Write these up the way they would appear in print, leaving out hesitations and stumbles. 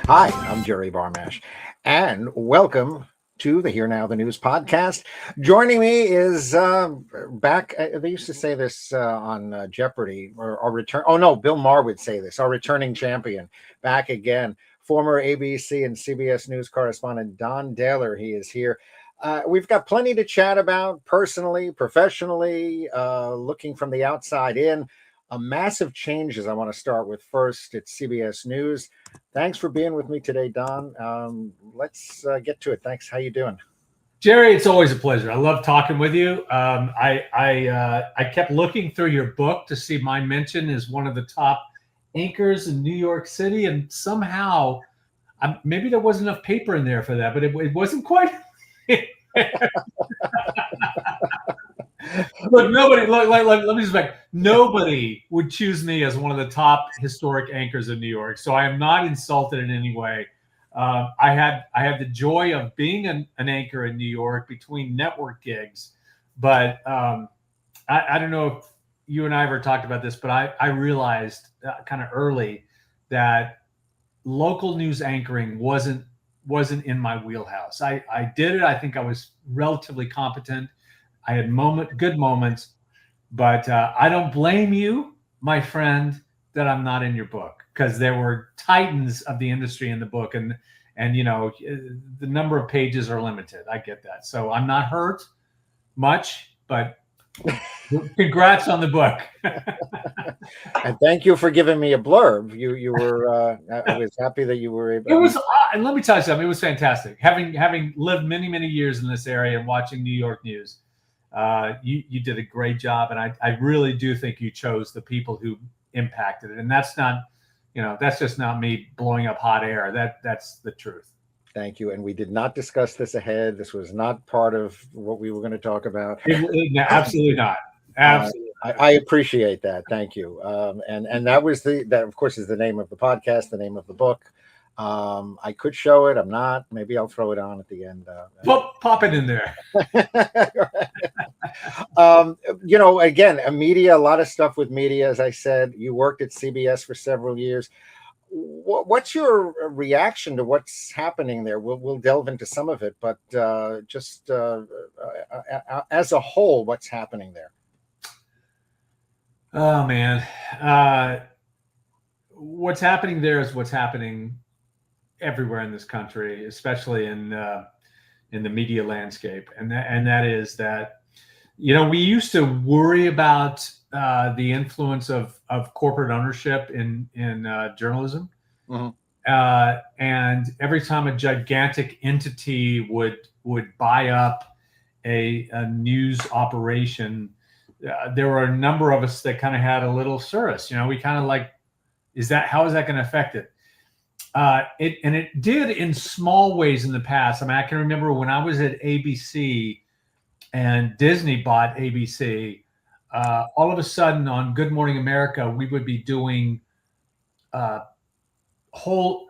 Hi, I'm Jerry Barmash, and welcome to the Here Now the News podcast. Joining me is back. They used to say this on Jeopardy or return. Oh no, Bill Maher would say this. Our returning champion, back again. Former ABC and CBS News correspondent Don Dahler. He is here. We've got plenty to chat about personally, professionally, looking from the outside in. Massive changes I want to start with first. It's CBS News. Thanks for being with me today, Don. Let's get to it. Thanks. How you doing? Jerry, it's always a pleasure. I love talking with you. I kept looking through your book to see my mention as one of the top anchors in New York City, and somehow maybe there wasn't enough paper in there for that, but it wasn't quite. Look, let me just back. Nobody would choose me as one of the top historic anchors in New York, so I am not insulted in any way. I had the joy of being an anchor in New York between network gigs, but I don't know if you and I ever talked about this, but I realized kind of early that local news anchoring wasn't in my wheelhouse. I did it. I think I was relatively competent. I had good moments, but I don't blame you, my friend, that I'm not in your book, because there were titans of the industry in the book, and you know, the number of pages are limited. I get that, so I'm not hurt much, but congrats on the book. And thank you for giving me a blurb. You were I was happy that you were able. It was, and let me tell you something. It was fantastic. Having lived many years in this area and watching New York news. You did a great job, and I really do think you chose the people who impacted it, and that's just not me blowing up hot air. That's the truth. Thank you. And we did not discuss this ahead. This was not part of what we were going to talk about. Absolutely not. Absolutely. I appreciate that. Thank you. And that of course is the name of the podcast, the name of the book. I could show it. I'm not. Maybe I'll throw it on at the end. Pop it in there. Again, a lot of stuff with media. As I said, you worked at CBS for several years. What's your reaction to what's happening there? We'll delve into some of it, but just as a whole, what's happening there? Oh man, what's happening there is what's happening everywhere in this country, especially in the media landscape, and that is that, we used to worry about the influence of corporate ownership in journalism, mm-hmm. And every time a gigantic entity would buy up a news operation, there were a number of us that kind of had a little service. We kind of like, how is that going to affect it? It did in small ways in the past. I can remember when I was at ABC and Disney bought ABC, all of a sudden on Good Morning America, we would be doing whole,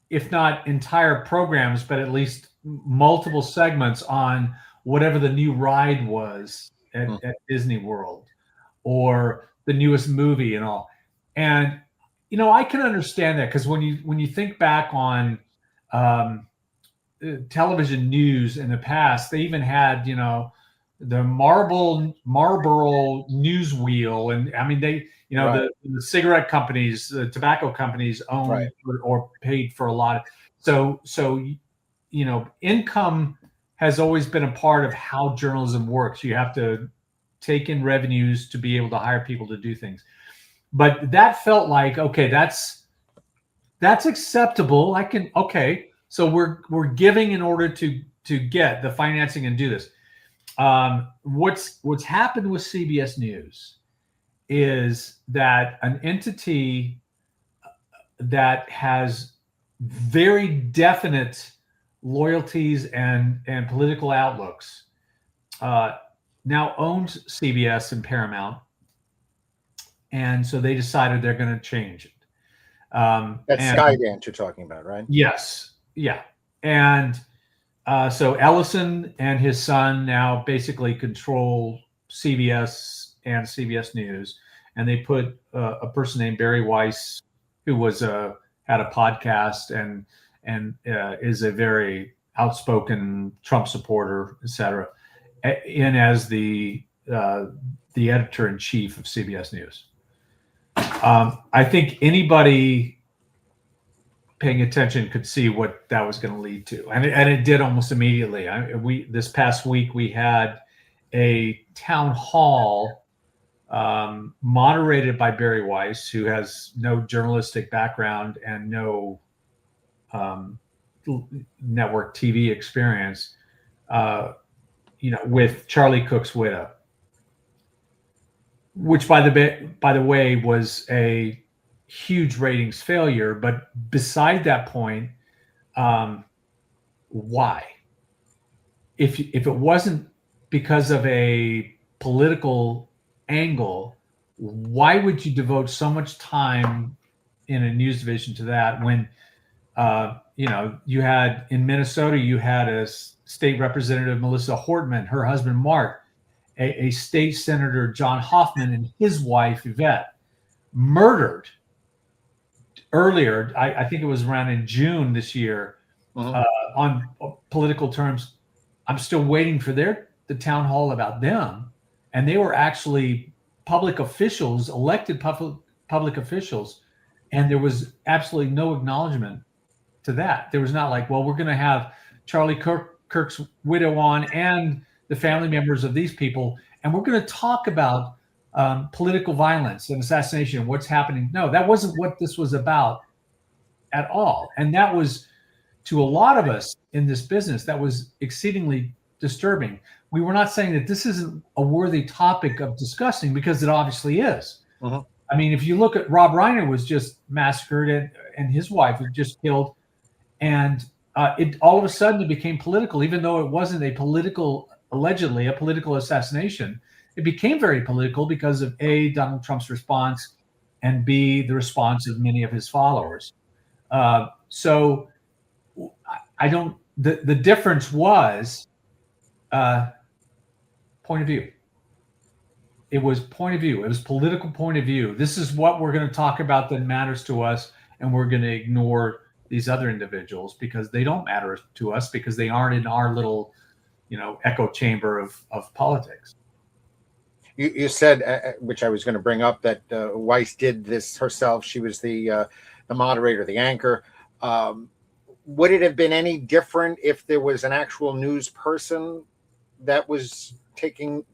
if not entire programs, but at least multiple segments on whatever the new ride was at Disney World or the newest movie and all. And I can understand that, because when you think back on television news in the past, they even had the Marlboro news wheel, and they right. the cigarette companies, the tobacco companies owned right. or paid for a lot. So income has always been a part of how journalism works. You have to take in revenues to be able to hire people to do things. But that felt like, okay, that's acceptable. So we're giving in order to get the financing and do this. What's happened with CBS News is that an entity that has very definite loyalties and political outlooks now owns CBS and Paramount. And so they decided they're going to change it. That's Skydance you're talking about, right? Yes. Yeah. And so Ellison and his son now basically control CBS and CBS News. And they put a person named Barry Weiss, who was a had a podcast and is a very outspoken Trump supporter, et cetera, in as the editor in chief of CBS News. I think anybody paying attention could see what that was going to lead to, and it did almost immediately. This past week we had a town hall moderated by Barry Weiss, who has no journalistic background and no network TV experience, with Charlie Cook's widow, which by the way was a huge ratings failure. But beside that point, why? If it wasn't because of a political angle, why would you devote so much time in a news division to that when you had in Minnesota, you had a state representative, Melissa Hortman, her husband Mark, a state senator, John Hoffman, and his wife Yvette, murdered earlier. I think it was around in June this year. On political terms. I'm still waiting for the town hall about them, and they were actually public officials, elected public officials, and there was absolutely no acknowledgement to that. There was not like, well, we're going to have Charlie Kirk's widow on and the family members of these people, and we're going to talk about political violence and assassination and what's happening. No, that wasn't what this was about at all. And that was, to a lot of us in this business, that was exceedingly disturbing. We were not saying that this isn't a worthy topic of discussing, because it obviously is. I mean, if you look at Rob Reiner was just massacred and his wife was just killed, and it all of a sudden it became political, even though it wasn't allegedly a political assassination. It became very political because of A, Donald Trump's response, and B, the response of many of his followers. So I don't. The difference was point of view. It was point of view. It was political point of view. This is what we're going to talk about that matters to us, and we're going to ignore these other individuals because they don't matter to us, because they aren't in our little, echo chamber of politics. You said, which I was going to bring up, that Weiss did this herself. She was the moderator, the anchor. Would it have been any different if there was an actual news person that was taking,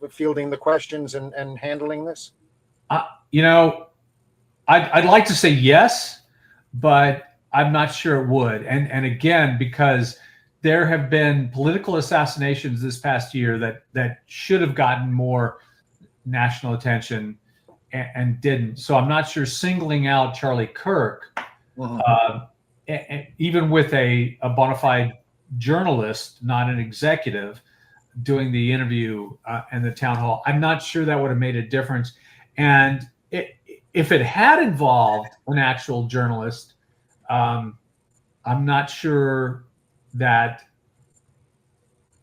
fielding the questions and handling this? I'd like to say yes, but I'm not sure it would. And again, because there have been political assassinations this past year that should have gotten more national attention and didn't. So I'm not sure singling out Charlie Kirk, even with a bona fide journalist, not an executive, doing the interview and the town hall, I'm not sure that would have made a difference. And if it had involved an actual journalist, I'm not sure that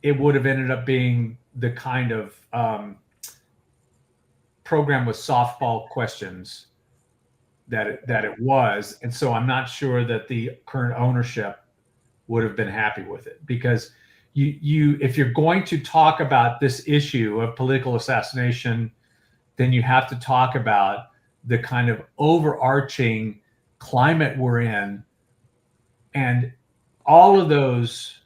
it would have ended up being the kind of program with softball questions that it was. And so I'm not sure that the current ownership would have been happy with it, because you if you're going to talk about this issue of political assassination, then you have to talk about the kind of overarching climate we're in, and all of those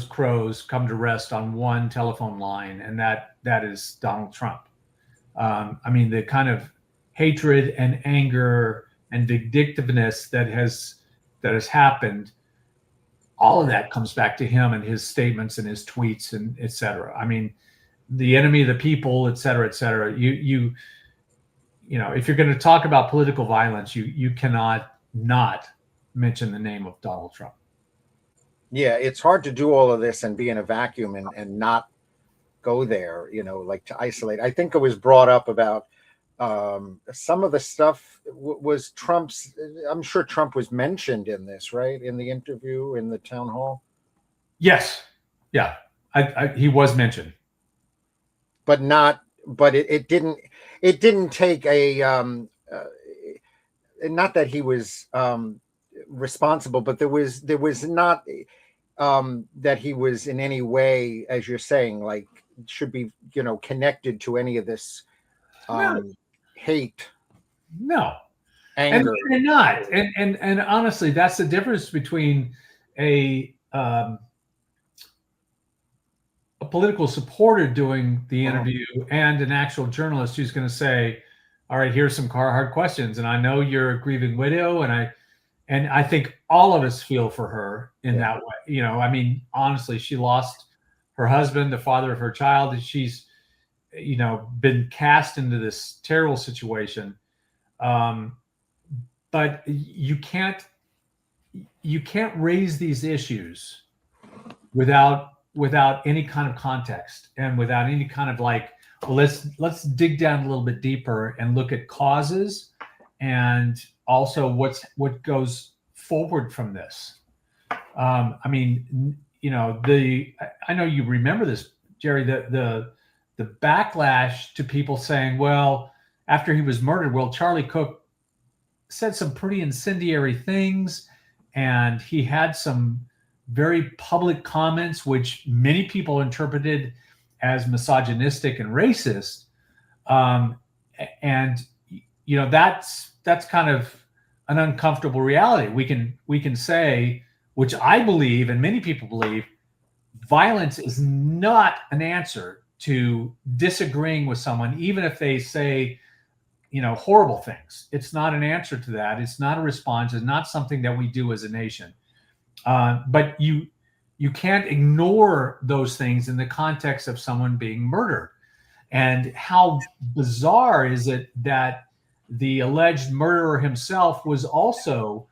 crows come to rest on one telephone line, and that is Donald Trump. I mean, the kind of hatred and anger and vindictiveness that has happened, all of that comes back to him and his statements and his tweets and et cetera. I mean, the enemy of the people, et cetera, et cetera. You know, if you're going to talk about political violence, you cannot not mention the name of Donald Trump. Yeah, it's hard to do all of this and be in a vacuum and not go there, like to isolate. I think it was brought up about some of the stuff was Trump's. I'm sure Trump was mentioned in this, right? In the interview, in the town hall. Yes. Yeah. He was mentioned. But it didn't take a not that he was responsible, but there was not that he was in any way, as you're saying, like should be connected to any of this No, hate, no. And anger. they're not. And honestly, that's the difference between a political supporter doing the interview and an actual journalist who's going to say, all right, here's some hard questions. And I know you're a grieving widow, and I think all of us feel for her in that way. I mean, honestly, she lost her husband, the father of her child, and she's, been cast into this terrible situation. But you can't raise these issues without any kind of context and without any kind of like, well, let's dig down a little bit deeper and look at causes and also what goes forward from this. I mean, I know you remember this, Jerry, the backlash to people saying, well, after he was murdered, well, Charlie Cook said some pretty incendiary things, and he had some very public comments, which many people interpreted as misogynistic and racist. And that's kind of an uncomfortable reality. We can say, which I believe, and many people believe, violence is not an answer to disagreeing with someone, even if they say, horrible things. It's not an answer to that. It's not a response. It's not something that we do as a nation. But you can't ignore those things in the context of someone being murdered. And how bizarre is it that the alleged murderer himself was also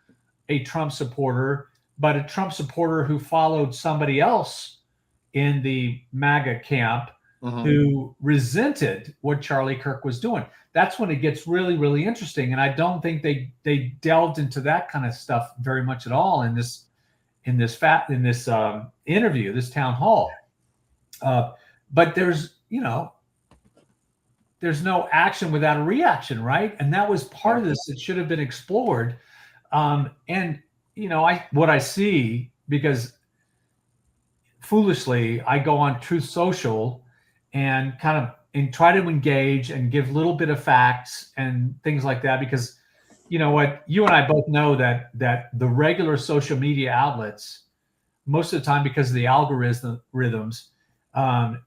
a Trump supporter, but a Trump supporter who followed somebody else in the MAGA camp who resented what Charlie Kirk was doing. That's when it gets really, really interesting. And I don't think they delved into that kind of stuff very much at all in this interview, this town hall. But there's no action without a reaction, right? And that was part of this that should have been explored. And what I see, because foolishly I go on Truth Social and try to engage and give a little bit of facts and things like that, because you know what, you and I both know that the regular social media outlets, most of the time, because of the algorithms,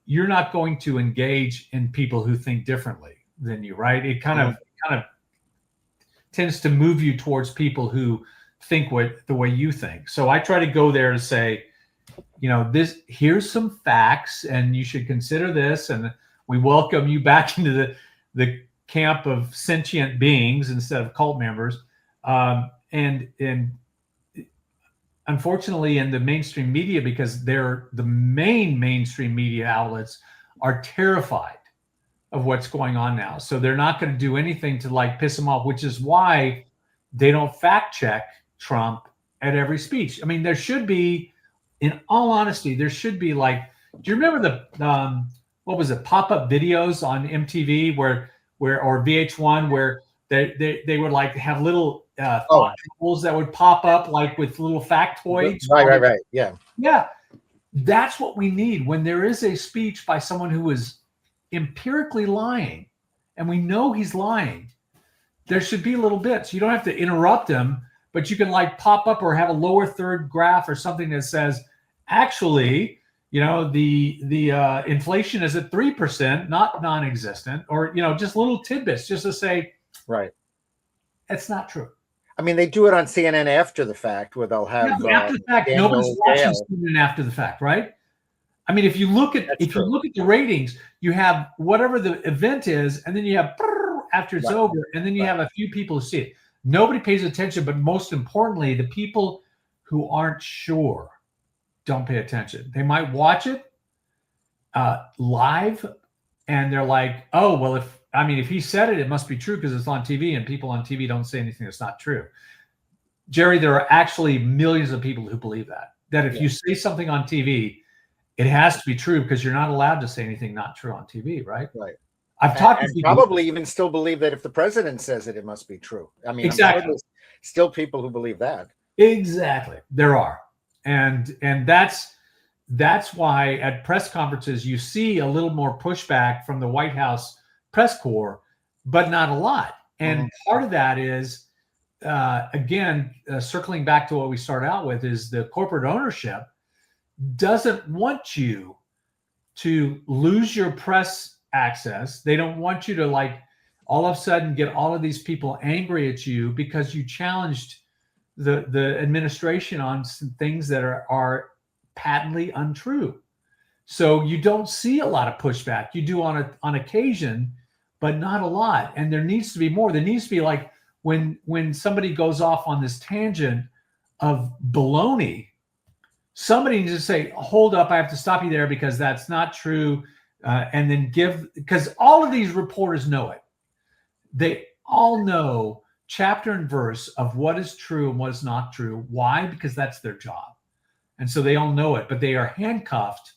you're not going to engage in people who think differently than you, right? It kind of tends to move you towards people who think the way you think. So I try to go there to say, here's some facts, and you should consider this, and we welcome you back into the camp of sentient beings instead of cult members. And unfortunately, in the mainstream media, because they're the main mainstream media outlets, are terrified of what's going on now. So they're not going to do anything to like piss them off, which is why they don't fact check Trump at every speech. I mean, there should be, in all honesty, there should be like, do you remember the what was it, pop-up videos on MTV or VH1 where they would like have little thought bubbles that would pop up like with little factoids. Right. Yeah. That's what we need when there is a speech by someone who is empirically lying, and we know he's lying. There should be little bits. You don't have to interrupt him, but you can like pop up or have a lower third graph or something that says, actually, the inflation is at 3%, not non-existent, or just little tidbits, just to say, right, that's not true. I mean, they do it on CNN after the fact, where they'll have after the fact. Nobody's watching CNN after the fact, right? I mean, if you look at you look at the ratings, you have whatever the event is, and then you have after it's over, and then you have a few people who see it. Nobody pays attention, but most importantly, the people who aren't sure don't pay attention. They might watch it live, and they're like, "Oh, well, if he said it, it must be true because it's on TV, and people on TV don't say anything that's not true." Jerry, there are actually millions of people who believe that if you say something on TV, it has to be true because you're not allowed to say anything not true on TV, right? Right. I've talked to And people. probably even still believe that if the president says it, it must be true. I mean, Exactly. I'm sure there's still people who believe that. Exactly. There are. And that's why at press conferences you see a little more pushback from the White House press corps, but not a lot. And part of that is, again, circling back to what we start out with, is the corporate ownership doesn't want you to lose your press access. They don't want you to, like, all of a sudden get all of these people angry at you because you challenged the administration on some things that are patently untrue. So you don't see a lot of pushback. You do on occasion, but not a lot. And there needs to be more. There needs to be, like, when somebody goes off on this tangent of baloney, somebody needs to say, hold up, I have to stop you there because that's not true. And then because all of these reporters know it. They all know chapter and verse of what is true and what is not true. Why? Because that's their job. And so they all know it, but they are handcuffed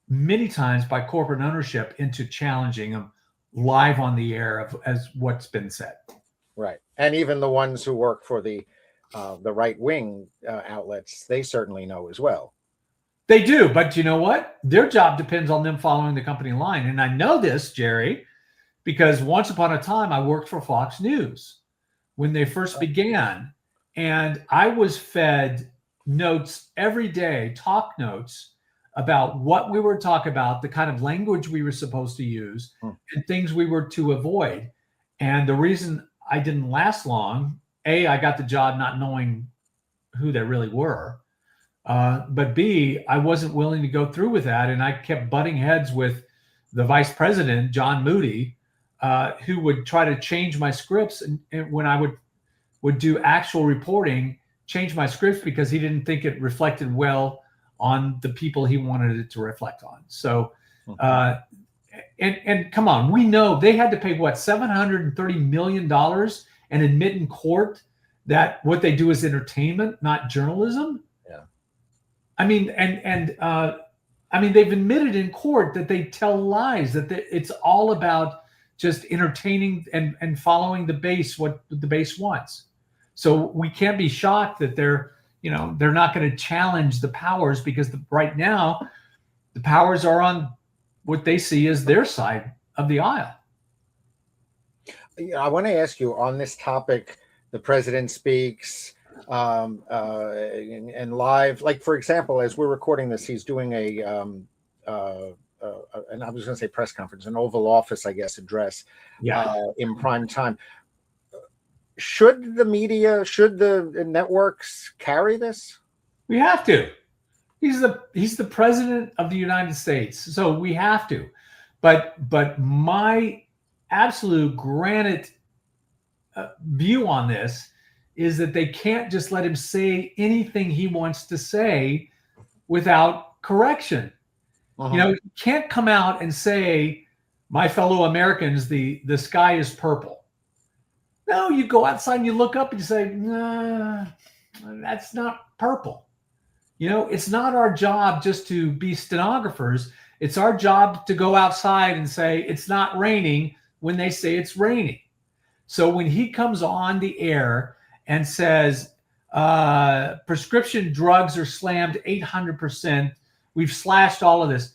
many times by corporate ownership into challenging them live on the air as what's been said. Right. And even the ones who work for the right-wing outlets, they certainly know as well. They do, but you know what? Their job depends on them following the company line. And I know this, Jerry, because once upon a time I worked for Fox News when they first began, and I was fed notes every day, talk notes about what we were talking about, the kind of language we were supposed to use, and things we were to avoid. And the reason I didn't last long, A, I got the job not knowing who they really were. But B, I wasn't willing to go through with that. And I kept butting heads with the vice president, John Moody, who would try to change my scripts. And when I would do actual reporting, change my scripts because he didn't think it reflected well on the people he wanted it to reflect on. So, and come on, we know they had to pay what, $730 million and admit in court that what they do is entertainment, not journalism. Yeah. I mean, I mean, they've admitted in court that they tell lies, that it's all about just entertaining and following the base, what the base wants. So we can't be shocked that they're not going to challenge the powers, because right now the powers are on what they see as their side of the aisle. I want to ask you on this topic. The president speaks and live, like, for example, as we're recording this, he's doing and I was going to say press conference, an Oval Office, I guess, address in prime time. Should the media, should the networks carry this? We have to. He's the president of the United States, so we have to. But my absolute granite view on this is that they can't just let him say anything he wants to say without correction. You can't come out and say, my fellow Americans, the sky is purple. No, you go outside and you look up and you say, nah, that's not purple. It's not our job just to be stenographers. It's our job to go outside and say it's not raining when they say it's raining. So when he comes on the air and says prescription drugs are slammed 800%, we've slashed all of this.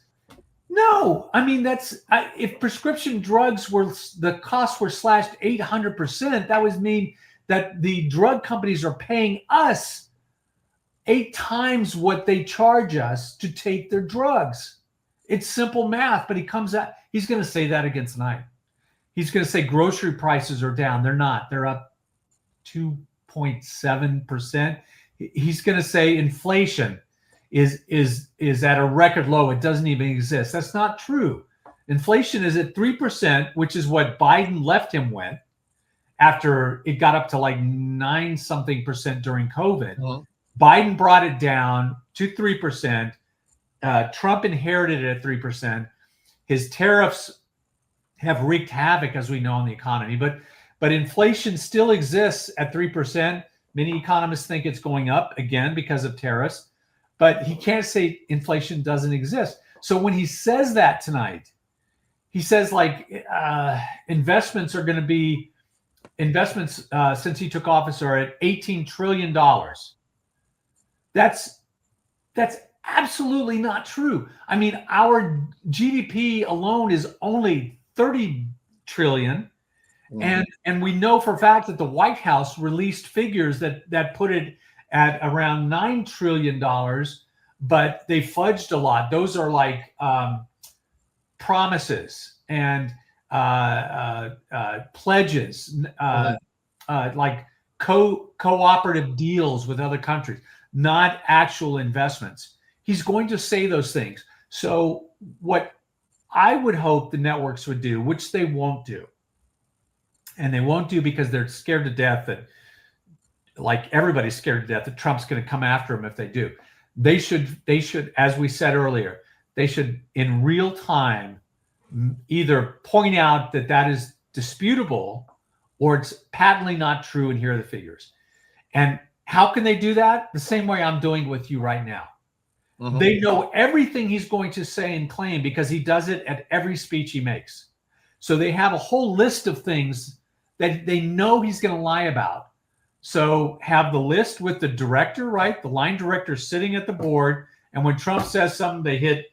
No, I mean, if prescription drugs the costs were slashed 800%, that would mean that the drug companies are paying us 8 times what they charge us to take their drugs. It's simple math, but he's going to say that again tonight. He's going to say grocery prices are down. They're not. They're up 2.7%. He's going to say inflation is at a record low. It doesn't even exist. That's not true. Inflation is at 3%, which is what Biden left him with after it got up to like 9-something% during COVID. Biden brought it down to 3%. Trump inherited it at 3%. His tariffs have wreaked havoc, as we know, on the economy. But inflation still exists at 3%. Many economists think it's going up again because of tariffs. But he can't say inflation doesn't exist. So when he says that tonight, he says like investments are going to be investments since he took office are at $18 trillion. That's absolutely not true. I mean, our GDP alone is only 30 trillion. And we know for a fact that the White House released figures that put it at around $9 trillion, but they fudged a lot. Those are like promises and pledges, like cooperative deals with other countries, not actual investments. He's going to say those things. So what I would hope the networks would do, which they won't do, and they won't do because they're scared to death that, like everybody's scared to death, that Trump's going to come after them if they do. They should, as we said earlier, they should in real time either point out that that is disputable or it's patently not true, and here are the figures. And how can they do that? The same way I'm doing with you right now. They know everything he's going to say and claim because he does it at every speech he makes. So they have a whole list of things that they know he's going to lie about. So have the list with the director, right? The line director sitting at the board. And when Trump says something, they hit,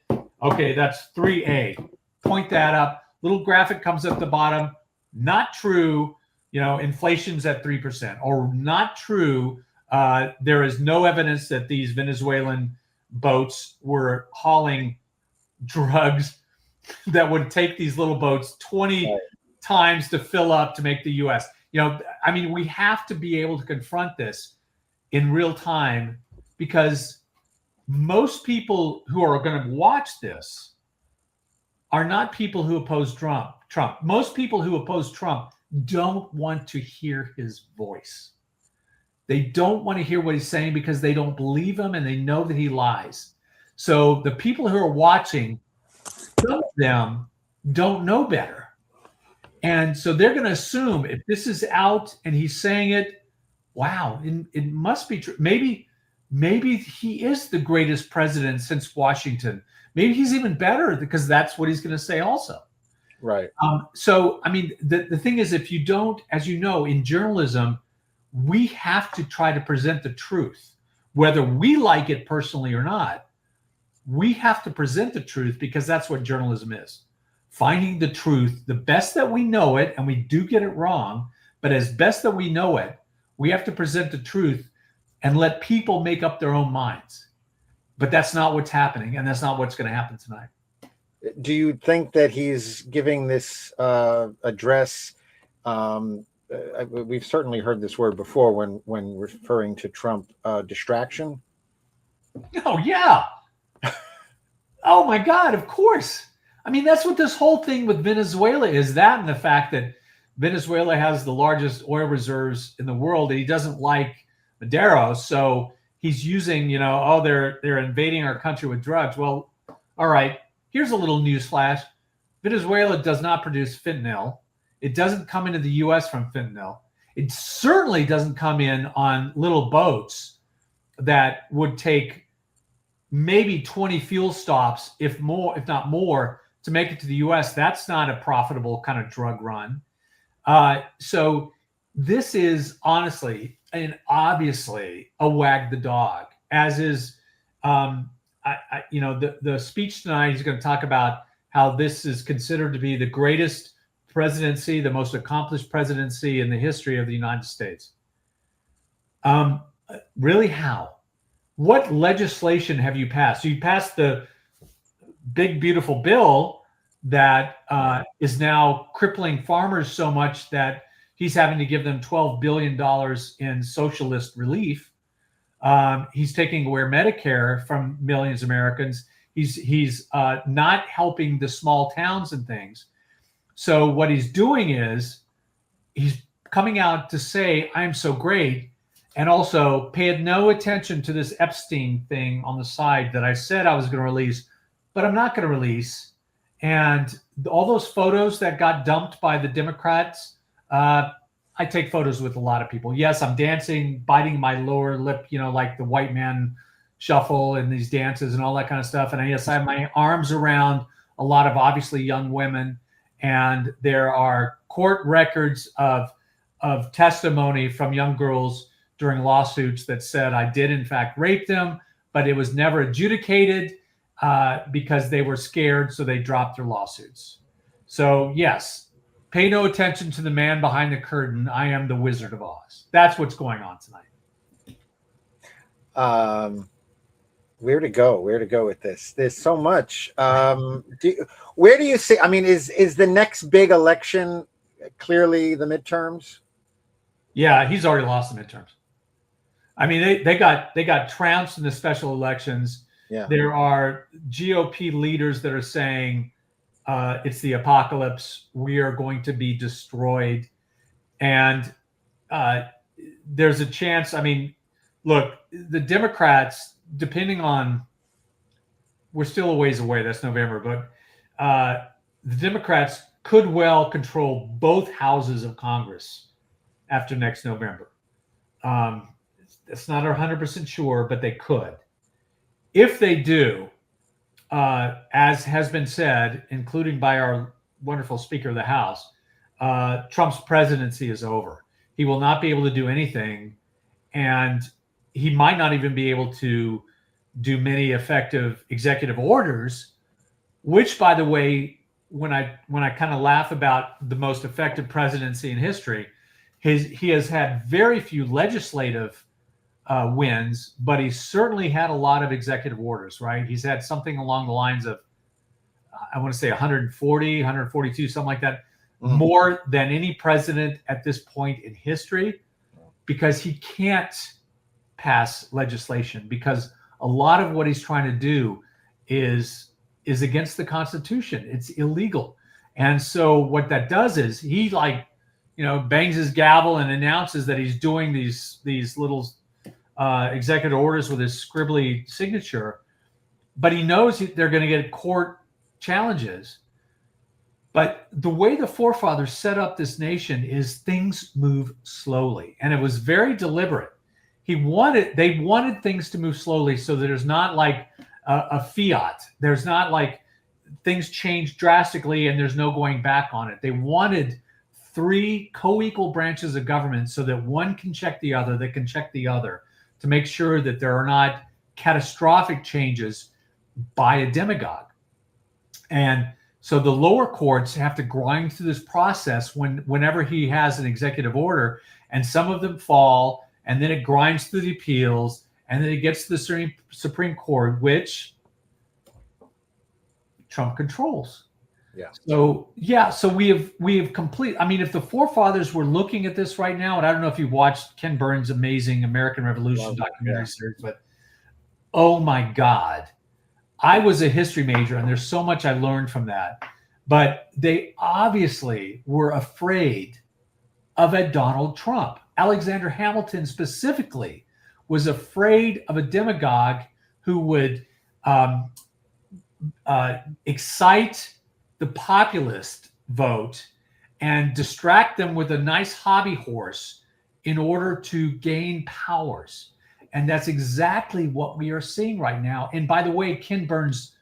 okay, that's 3A. Point that up. Little graphic comes at the bottom. Not true. Inflation's at 3%. Or not true. There is no evidence that these Venezuelan boats were hauling drugs that would take these little boats 20 times to fill up to make the U.S. We have to be able to confront this in real time, because most people who are going to watch this are not people who oppose Trump. Most people who oppose Trump don't want to hear his voice. They don't want to hear what he's saying because they don't believe him and they know that he lies. So the people who are watching, some of them don't know better. And so they're going to assume if this is out and he's saying it, wow, it must be true. Maybe he is the greatest president since Washington. Maybe he's even better because that's what he's going to say also. Right. The thing is, if you don't, as you know, in journalism, we have to try to present the truth, whether we like it personally or not. We have to present the truth because that's what journalism is. Finding the truth, the best that we know it, and we do get it wrong, but as best that we know it, we have to present the truth and let people make up their own minds. But that's not what's happening, and that's not what's going to happen tonight. Do you think that he's giving this address? We've certainly heard this word before when referring to Trump, distraction. Oh, yeah. Oh, my God, of course. I mean, that's what this whole thing with Venezuela is, that and the fact that Venezuela has the largest oil reserves in the world, and he doesn't like Maduro. So he's using, they're invading our country with drugs. Well, all right, here's a little news flash. Venezuela does not produce fentanyl. It doesn't come into the U.S. from fentanyl. It certainly doesn't come in on little boats that would take maybe 20 fuel stops, if not more, to make it to the U.S. That's not a profitable kind of drug run. So this is honestly and obviously a wag the dog, as is, the speech tonight. He's going to talk about how this is considered to be the greatest presidency, the most accomplished presidency in the history of the United States. Really, how? What legislation have you passed? So you passed the big, beautiful bill that is now crippling farmers so much that he's having to give them $12 billion in socialist relief. He's taking away Medicare from millions of Americans. He's not helping the small towns and things. So what he's doing is he's coming out to say, I'm so great, and also paid no attention to this Epstein thing on the side that I said I was going to release, but I'm not going to release. And all those photos that got dumped by the Democrats, I take photos with a lot of people. Yes, I'm dancing, biting my lower lip, like the white man shuffle and these dances and all that kind of stuff. And yes, I have my arms around a lot of obviously young women. and there are court records of testimony from young girls during lawsuits that said I did in fact rape them, but it was never adjudicated because they were scared, so they dropped their lawsuits. So yes, pay no attention to the man behind the curtain. I am the Wizard of Oz. That's what's going on tonight. Where to go with this? There's so much. Where do you see? I mean, is the next big election clearly the midterms? Yeah, he's already lost the midterms. I mean, they got trounced in the special elections. Yeah. There are GOP leaders that are saying it's the apocalypse. We are going to be destroyed. And there's a chance. I mean, look, the Democrats, depending on, we're still a ways away. That's November. But the Democrats could well control both houses of Congress after next November. It's not 100% sure, but they could. If they do, as has been said, including by our wonderful Speaker of the House, Trump's presidency is over. He will not be able to do anything, and he might not even be able to do many effective executive orders, which, by the way, when I kind of laugh about the most effective presidency in history, he has had very few legislative wins, but he's certainly had a lot of executive orders, right? He's had something along the lines of, I want to say 140, 142, something like that, more than any president at this point in history, because he can't pass legislation, because a lot of what he's trying to do is against the Constitution. It's illegal. And so what that does is he bangs his gavel and announces that he's doing these little executive orders with his scribbly signature, but he knows they're going to get court challenges. But the way the forefathers set up this nation is things move slowly, and it was very deliberate. They wanted things to move slowly so that there's not like a fiat. There's not like things change drastically and there's no going back on it. They wanted 3 co-equal branches of government so that one can check the other, that can check the other, to make sure that there are not catastrophic changes by a demagogue. And so the lower courts have to grind through this process whenever he has an executive order, and some of them fall, and then it grinds through the appeals, and then it gets to the Supreme Court, which Trump controls. Yeah. So we have complete. I mean, if the forefathers were looking at this right now, and I don't know if you watched Ken Burns' amazing American Revolution documentary series, but oh my God, I was a history major, and there's so much I learned from that. But they obviously were afraid of a Donald Trump. Alexander Hamilton specifically was afraid of a demagogue who would excite the populist vote and distract them with a nice hobby horse in order to gain powers. And that's exactly what we are seeing right now. And by the way, Ken Burns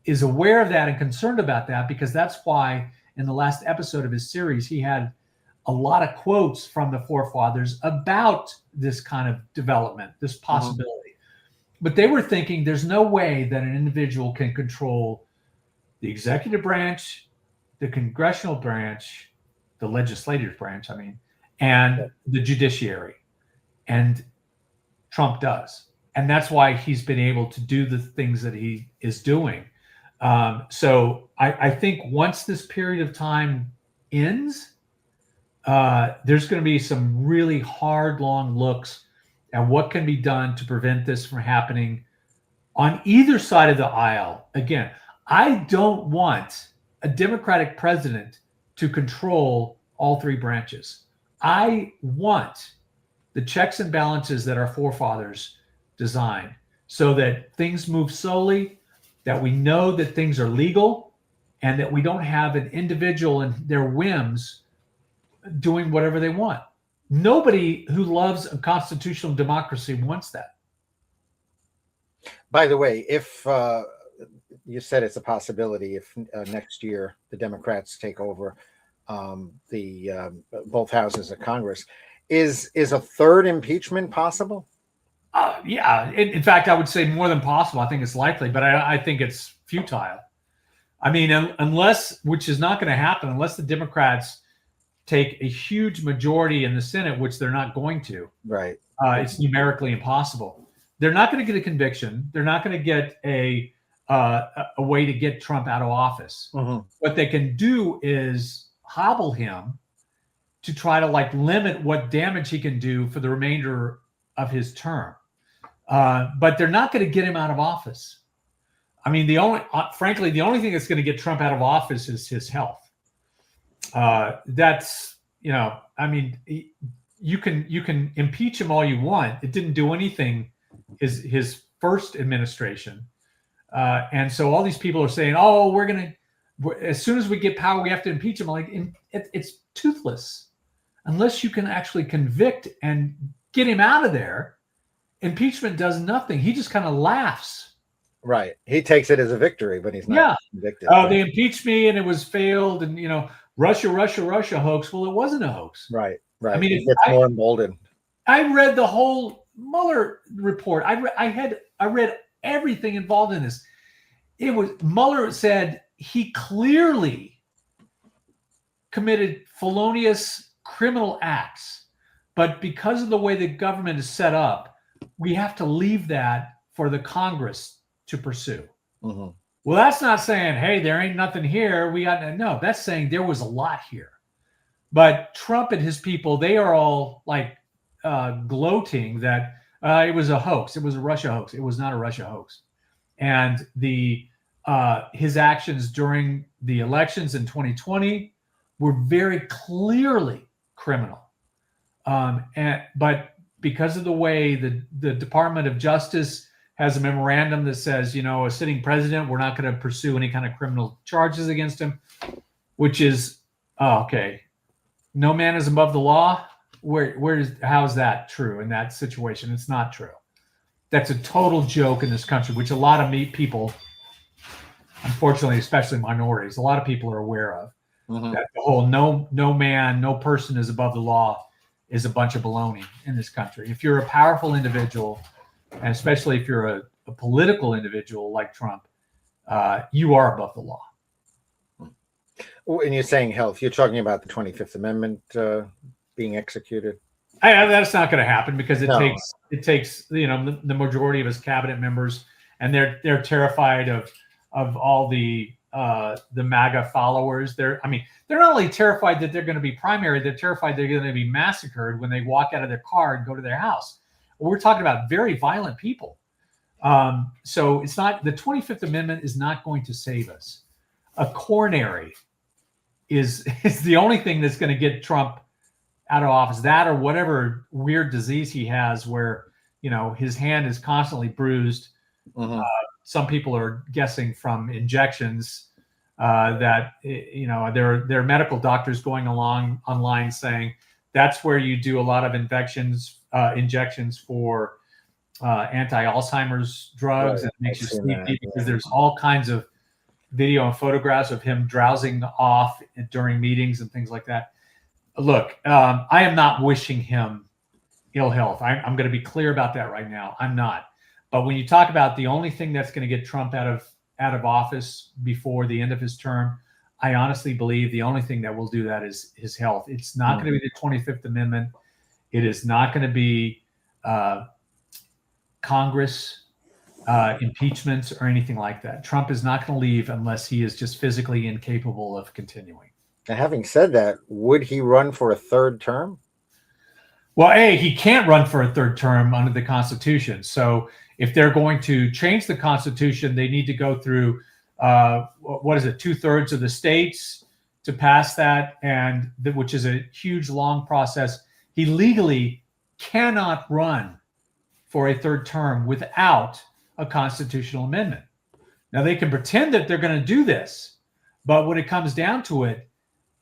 is aware of that and concerned about that, because that's why in the last episode of his series, he had a lot of quotes from the forefathers about this kind of development, this possibility. But they were thinking there's no way that an individual can control the executive branch, the congressional branch, the legislative branch, and the judiciary. And Trump does. And that's why he's been able to do the things that he is doing. So I think once this period of time ends, there's going to be some really hard, long looks at what can be done to prevent this from happening on either side of the aisle. Again, I don't want a Democratic president to control all 3 branches. I want the checks and balances that our forefathers designed, so that things move slowly, that we know that things are legal, and that we don't have an individual and their whims doing whatever they want. Nobody who loves a constitutional democracy wants that. By the way, if you said it's a possibility if next year the Democrats take over the both houses of Congress. Is a third impeachment possible? Yeah. In fact, I would say more than possible. I think it's likely, but I think it's futile. I mean, unless, which is not going to happen, unless the Democrats take a huge majority in the Senate, which they're not going to. Right. It's numerically impossible. They're not going to get a conviction. They're not going to get a way to get Trump out of office. Mm-hmm. What they can do is hobble him to try to like limit what damage he can do for the remainder of his term. But they're not going to get him out of office. I mean, frankly, the only thing that's going to get Trump out of office is his health. That's, I mean, you can impeach him all you want. It didn't do anything his first administration. And so all these people are saying, oh, as soon as we get power, we have to impeach him. Like, it's toothless. Unless you can actually convict and get him out of there, impeachment does nothing. He just kind of laughs. Right. He takes it as a victory, but he's not convicted. Oh, they impeached me and it was failed. And, Russia hoax. Well, it wasn't a hoax. Right. I mean, it gets more emboldened. I read the whole Mueller report. I read everything involved in this. Mueller said he clearly committed felonious criminal acts, but because of the way the government is set up, we have to leave that for the Congress to pursue. Mm-hmm. Well, that's not saying, hey, there ain't nothing here. No, that's saying there was a lot here. But Trump and his people, they are all like gloating that it was a hoax. It was a Russia hoax. It was not a Russia hoax. And his actions during the elections in 2020 were very clearly criminal. But because of the way the Department of Justice has a memorandum that says, a sitting president, we're not going to pursue any kind of criminal charges against him, which is, okay, no man is above the law. How is that true in that situation? It's not true. That's a total joke in this country, which a lot of people, unfortunately, especially minorities, a lot of people are aware of. Mm-hmm. That the whole no man, no person is above the law is a bunch of baloney in this country. If you're a powerful individual, and especially if you're a political individual like Trump, you are above the law. When you're saying health, you're talking about the 25th Amendment being executed? That's not going to happen because it takes the majority of his cabinet members, and they're terrified of all the MAGA followers. They're not only terrified that they're going to be primary, they're terrified they're going to be massacred when they walk out of their car and go to their house. We're talking about very violent people. So it's not, the 25th Amendment is not going to save us. A coronary is the only thing that's going to get Trump out of office. That or whatever weird disease he has where, his hand is constantly bruised. Mm-hmm. Some people are guessing from injections that, there are medical doctors going along online saying that's where you do a lot of injections for anti-Alzheimer's drugs. Right. And it makes you sleepy because there's all kinds of video and photographs of him drowsing off during meetings and things like that. Look, I am not wishing him ill health. I'm going to be clear about that right now. I'm not. But when you talk about the only thing that's going to get Trump out of office before the end of his term, I honestly believe the only thing that will do that is his health. It's not going to be the 25th Amendment. It is not going to be Congress impeachments or anything like that. Trump is not going to leave unless he is just physically incapable of continuing. Now, having said that, would he run for a third term? Well, he can't run for a third term under the Constitution. So if they're going to change the Constitution, they need to go through, 2/3 of the states to pass that, which is a huge, long process. He legally cannot run for a third term without a constitutional amendment. Now, they can pretend that they're going to do this, but when it comes down to it,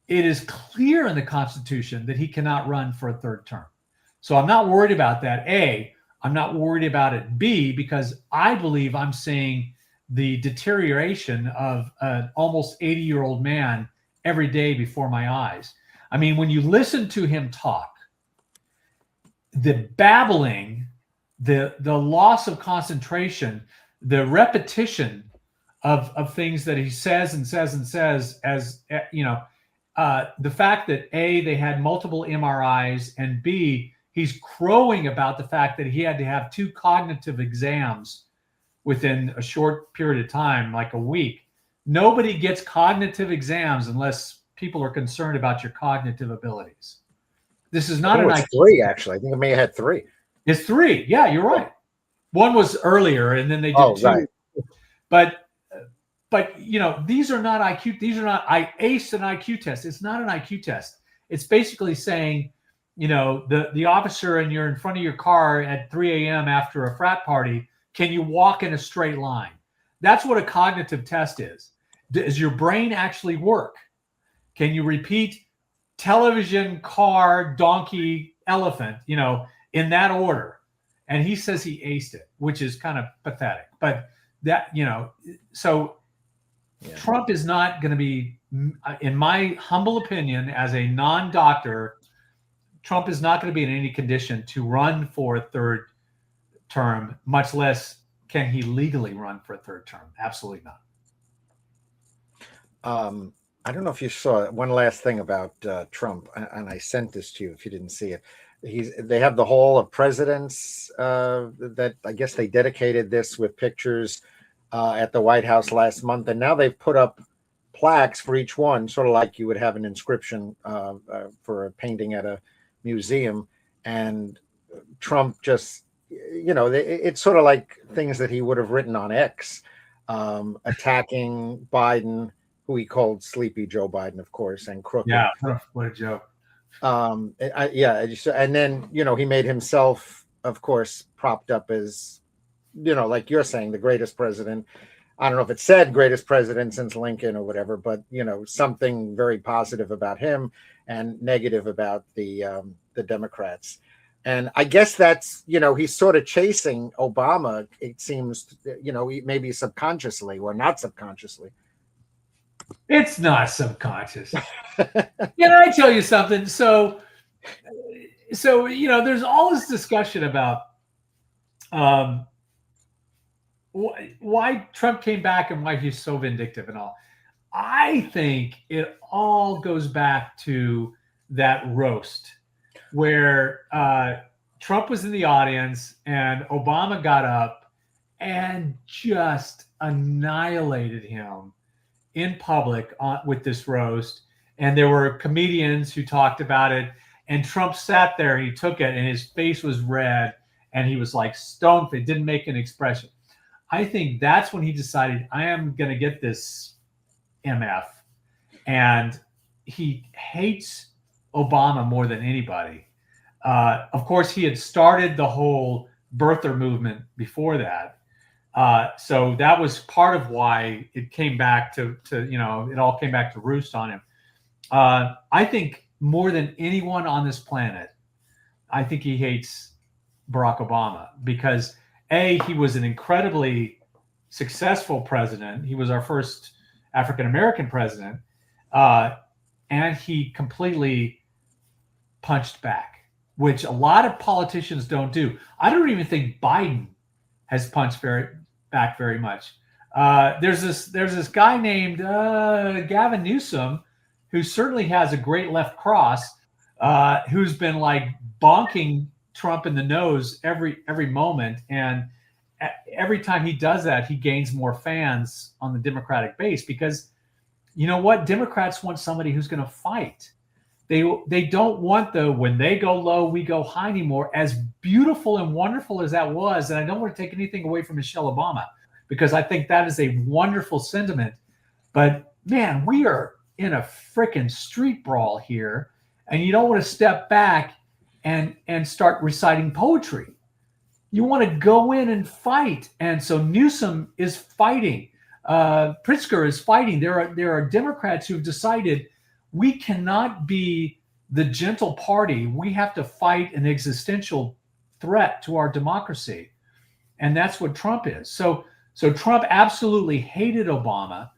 it is clear in the Constitution that he cannot run for a third term. So I'm not worried about that. A, I'm not worried about it. B, because I believe I'm seeing the deterioration of an almost 80-year-old man every day before my eyes. I mean, when you listen to him talk, the babbling, the loss of concentration, the repetition of things that he says and says and says, as you know, the fact that A, they had multiple MRIs, and B, he's crowing about the fact that he had to have 2 cognitive exams within a short period of time, like a week. Nobody gets cognitive exams unless people are concerned about your cognitive abilities. This is not an IQ. 3, actually. I think it may have had 3. It's 3. Yeah, you're right. One was earlier, and then they did 2. Right. But you know, these are not IQ. These are not. I aced an IQ test. It's not an IQ test. It's basically saying, you know, the officer, and you're in front of your car at 3 a.m. after a frat party. Can you walk in a straight line? That's what a cognitive test is. Does your brain actually work? Can you repeat television, car, donkey, elephant, you know, in that order? And he says he aced it, which is kind of pathetic. But that, you know, so Trump is not going to be, in my humble opinion, as a non-doctor, Trump is not going to be in any condition to run for a 3rd term, much less can he legally run for a 3rd term. Absolutely not. I don't know if you saw one last thing about Trump, and I sent this to you if you didn't see it. They have the Hall of Presidents that I guess they dedicated this with pictures at the White House last month, and now they've put up plaques for each one, sort of like you would have an inscription for a painting at a museum. And Trump just, you know, it's sort of like things that he would have written on X, attacking Biden, who he called Sleepy Joe Biden, of course, and crooked. Yeah, what a joke. And then, you know, he made himself, of course, propped up as, you know, like you're saying, the greatest president. I don't know if it said greatest president since Lincoln or whatever, but, you know, something very positive about him and negative about the Democrats. And I guess that's, you know, he's sort of chasing Obama, it seems, you know, maybe subconsciously or not subconsciously. It's not subconscious. Can I tell you something? So, you know, there's all this discussion about why Trump came back and why he's so vindictive and all. I think it all goes back to that roast where Trump was in the audience and Obama got up and just annihilated him in public with this roast. And there were comedians who talked about it, and Trump sat there and he took it and his face was red and he was like stone-faced, didn't make an expression. I think that's when he decided, I am going to get this MF. And he hates Obama more than anybody. Of course, he had started the whole birther movement before that. So that was part of why it came back to, you know, it all came back to roost on him. I think more than anyone on this planet, I think he hates Barack Obama because A, he was an incredibly successful president. He was our first African-American president. And he completely punched back, which a lot of politicians don't do. I don't even think Biden has punched back very much. There's this guy named Gavin Newsom, who certainly has a great left cross, who's been like bonking Trump in the nose every moment, and every time he does that, he gains more fans on the Democratic base because, you know what, Democrats want somebody who's going to fight. They don't want the when they go low, we go high anymore. As beautiful and wonderful as that was, and I don't want to take anything away from Michelle Obama because I think that is a wonderful sentiment. But man, we are in a freaking street brawl here, and you don't want to step back and start reciting poetry. You want to go in and fight. And so Newsom is fighting. Pritzker is fighting. There are Democrats who've decided we cannot be the gentle party. We have to fight an existential threat to our democracy. And that's what Trump is. So So Trump absolutely hated Obama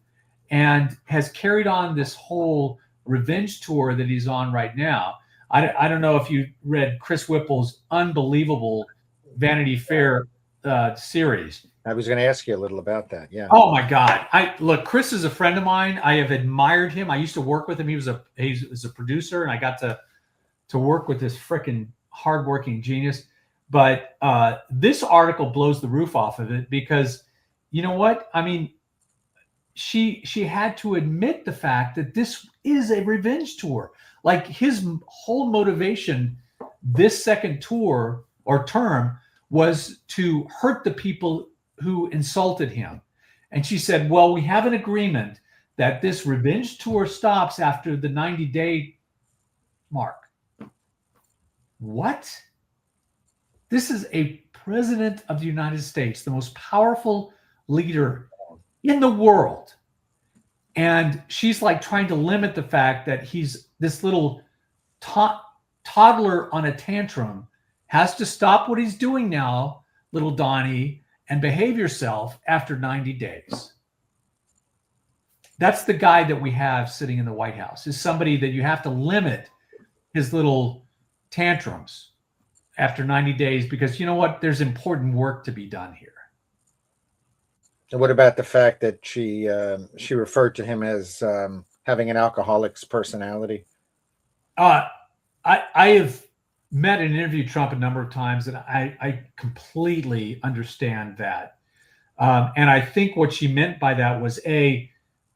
and has carried on this whole revenge tour that he's on right now. I don't know if you read Chris Whipple's unbelievable Vanity Fair series. I was going to ask you a little about that. Yeah. Oh my God! Look, Chris is a friend of mine. I have admired him. I used to work with him. He was a producer, and I got to work with this freaking hardworking genius. But this article blows the roof off of it because, you know what? I mean, she had to admit the fact that this is a revenge tour. Like his whole motivation, this second tour or term, was to hurt the people who insulted him. And she said, well, we have an agreement that this revenge tour stops after the 90-day mark. What? This is a president of the United States, the most powerful leader in the world. And she's like trying to limit the fact that he's this little toddler on a tantrum, has to stop what he's doing now, little Donnie, and behave yourself after 90 days. That's the guy that we have sitting in the White House, is somebody that you have to limit his little tantrums after 90 days because you know what? There's important work to be done here. And what about the fact that she referred to him as having an alcoholic's personality? I have met and interviewed Trump a number of times, and I completely understand that. And I think what she meant by that was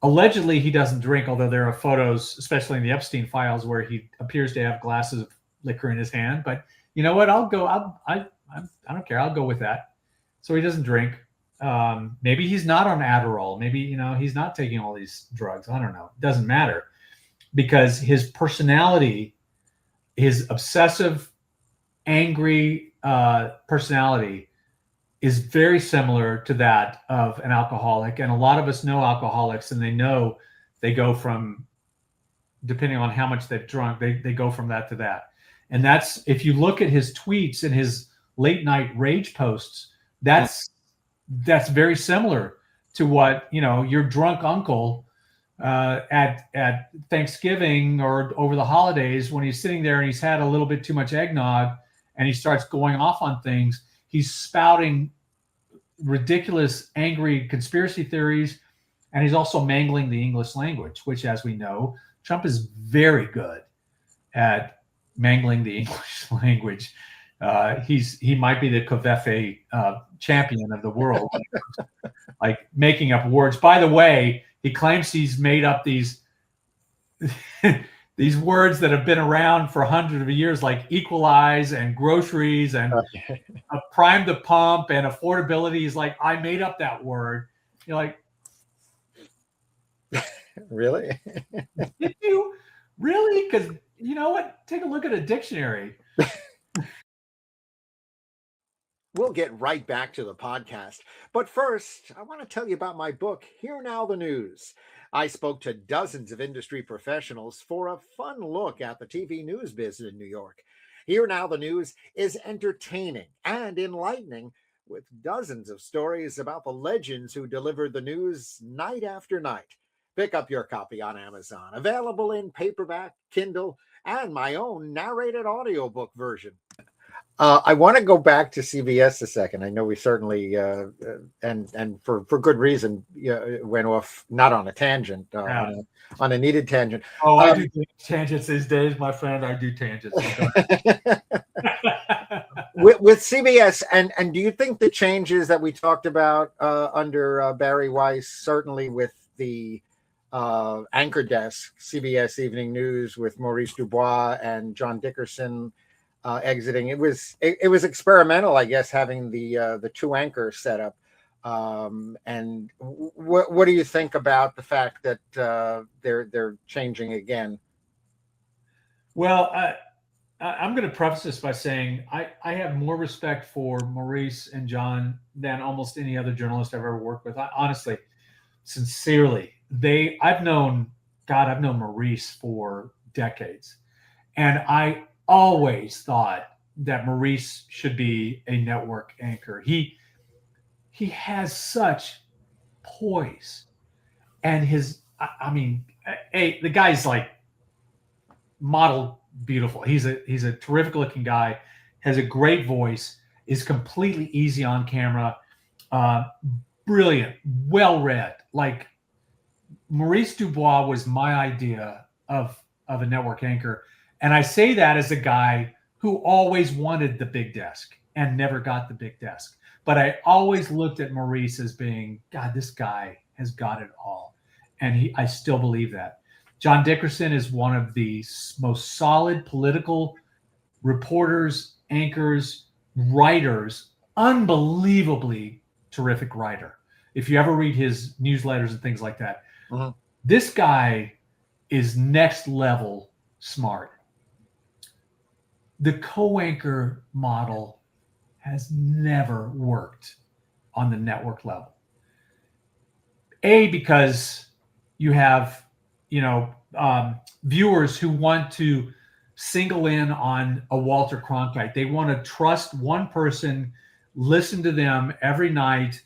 allegedly he doesn't drink, although there are photos, especially in the Epstein files, where he appears to have glasses of liquor in his hand. But you know what? I don't care. I'll go with that. So he doesn't drink. Maybe he's not on Adderall. Maybe, he's not taking all these drugs. I don't know. It doesn't matter because his personality, his obsessive, angry personality is very similar to that of an alcoholic. And a lot of us know alcoholics, and they go from, depending on how much they've drunk, they go from that to that. And that's, if you look at his tweets and his late night rage posts, that's very similar to what, your drunk uncle at Thanksgiving or over the holidays, when he's sitting there and he's had a little bit too much eggnog and he starts going off on things. He's spouting ridiculous, angry conspiracy theories, and he's also mangling the English language, which, as we know, Trump is very good at mangling the English language. He might be the Covfefe champion of the world, like making up words. By the way, he claims he's made up these these words that have been around for hundreds of years, like equalize and groceries and prime the pump and affordability. He's like, I made up that word. You're like, really? Did you really? Because you know what? Take a look at a dictionary. We'll get right back to the podcast. But first, I want to tell you about my book, Here Now the News. I spoke to dozens of industry professionals for a fun look at the TV news business in New York. Here Now the News is entertaining and enlightening, with dozens of stories about the legends who delivered the news night after night. Pick up your copy on Amazon, available in paperback, Kindle, and my own narrated audiobook version. I want to go back to CBS a second. I know we certainly, and for good reason, went off not on a tangent, on a needed tangent. Oh, I do tangents these days, my friend. I do tangents. with CBS, and do you think the changes that we talked about under Barry Weiss, certainly with the anchor desk, CBS Evening News with Maurice Dubois and John Dickerson exiting, it was experimental, I guess, having the two anchors set up. And what do you think about the fact that they're changing again? Well, I'm going to preface this by saying I have more respect for Maurice and John than almost any other journalist I've ever worked with. Honestly, sincerely, I've known Maurice for decades, and I always thought that Maurice should be a network anchor. He he has such poise, and I mean, hey, the guy's like model beautiful. He's a terrific looking guy, has a great voice, is completely easy on camera, uh, brilliant, well read. Like Maurice Dubois was my idea of a network anchor, and I say that as a guy who always wanted the big desk and never got the big desk. But I always looked at Maurice as being, God, this guy has got it all, and I still believe that. John Dickerson is one of the most solid political reporters, anchors, writers, unbelievably terrific writer. If you ever read his newsletters and things like that, this guy is next level smart. The co-anchor model has never worked on the network level. Because you have, viewers who want to single in on a Walter Cronkite. They want to trust one person, listen to them every night,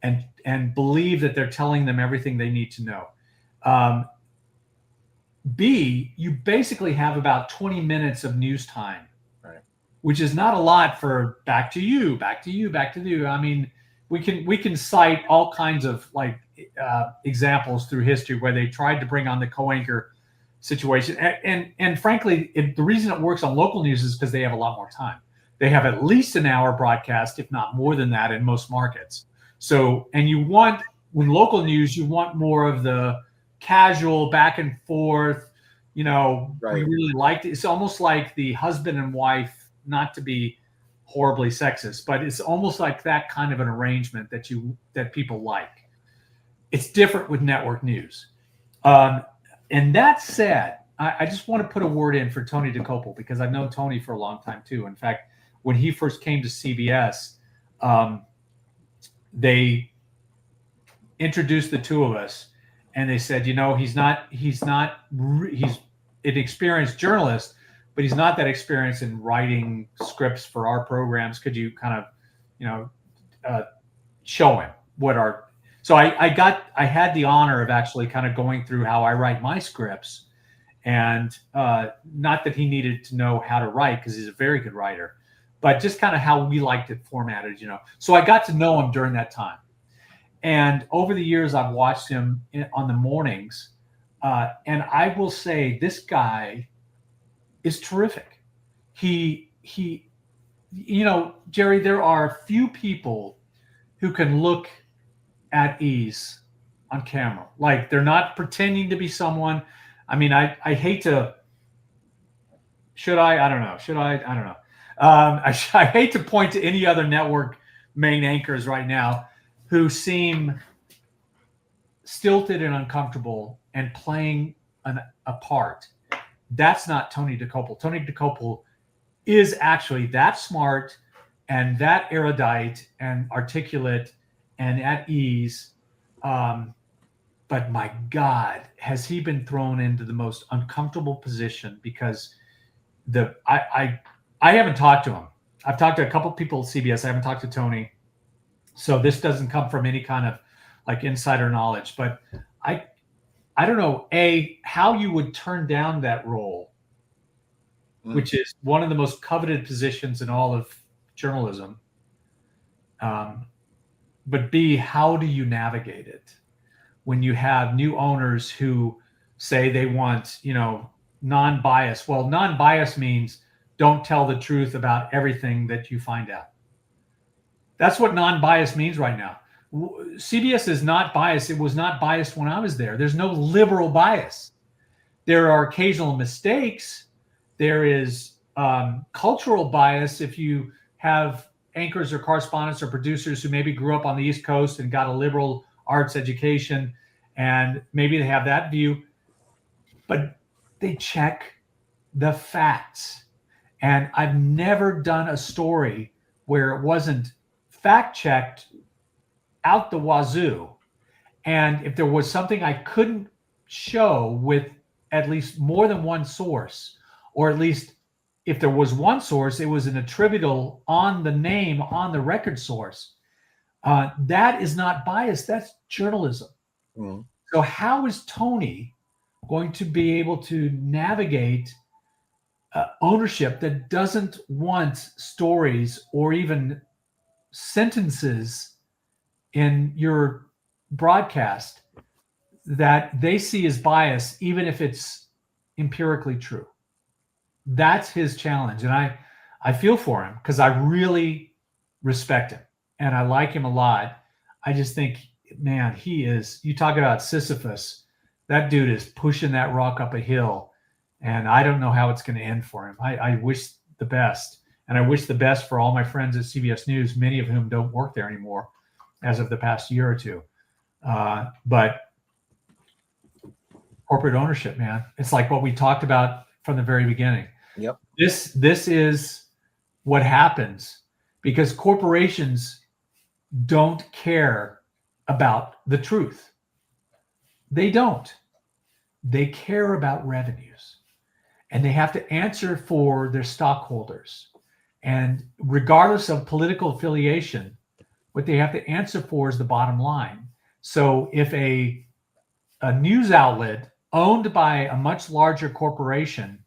and believe that they're telling them everything they need to know. B, you basically have about 20 minutes of news time, right, which is not a lot for back to you. I mean, we can cite all kinds of examples through history where they tried to bring on the co-anchor situation. And frankly, the reason it works on local news is because they have a lot more time. They have at least an hour broadcast, if not more than that in most markets. So, and when local news, you want more of the casual back and forth, right. We really liked it. It's almost like the husband and wife, not to be horribly sexist, but it's almost like that kind of an arrangement that people like. It's different with network news. And that said, I just want to put a word in for Tony DeCopel, because I've known Tony for a long time too. In fact, when he first came to CBS, they introduced the two of us, and they said, he's an experienced journalist, but he's not that experienced in writing scripts for our programs. Could you kind of, show him what our... So I had the honor of actually kind of going through how I write my scripts, and not that he needed to know how to write, because he's a very good writer, but just kind of how we liked it formatted, So I got to know him during that time. And over the years, I've watched him on the mornings, and I will say this guy is terrific. He, Jerry, there are few people who can look at ease on camera. Like, they're not pretending to be someone. I mean, I hate to, should I? I don't know. Should I? I don't know. I hate to point to any other network main anchors right now who seem stilted and uncomfortable and playing a part. That's not Tony DeCopel. Tony DeCopel is actually that smart and that erudite and articulate and at ease. But my God, has he been thrown into the most uncomfortable position, because I haven't talked to him. I've talked to a couple people at CBS. I haven't talked to Tony. So this doesn't come from any kind of like insider knowledge, but I don't know, how you would turn down that role, which is one of the most coveted positions in all of journalism. But B, how do you navigate it when you have new owners who say they want, non-bias? Well, non-bias means don't tell the truth about everything that you find out. That's what non-bias means right now. CBS is not biased. It was not biased when I was there. There's no liberal bias. There are occasional mistakes. There is cultural bias if you have anchors or correspondents or producers who maybe grew up on the East Coast and got a liberal arts education, and maybe they have that view, but they check the facts. And I've never done a story where it wasn't fact-checked out the wazoo. And if there was something I couldn't show with at least more than one source, or at least if there was one source, it was an attributable on the name, on the record source, That is not bias. That's journalism. Mm. So how is Tony going to be able to navigate ownership that doesn't want stories or even sentences in your broadcast that they see as bias, even if it's empirically true? That's his challenge. And I feel for him because I really respect him and I like him a lot. I just think, man, you talk about Sisyphus, that dude is pushing that rock up a hill, and I don't know how it's going to end for him. I wish the best, and I wish the best for all my friends at CBS News, many of whom don't work there anymore as of the past year or two. But corporate ownership, man, it's like what we talked about from the very beginning. Yep. This is what happens because corporations don't care about the truth. They don't. They care about revenues, and they have to answer for their stockholders. And regardless of political affiliation, what they have to answer for is the bottom line. So if a news outlet owned by a much larger corporation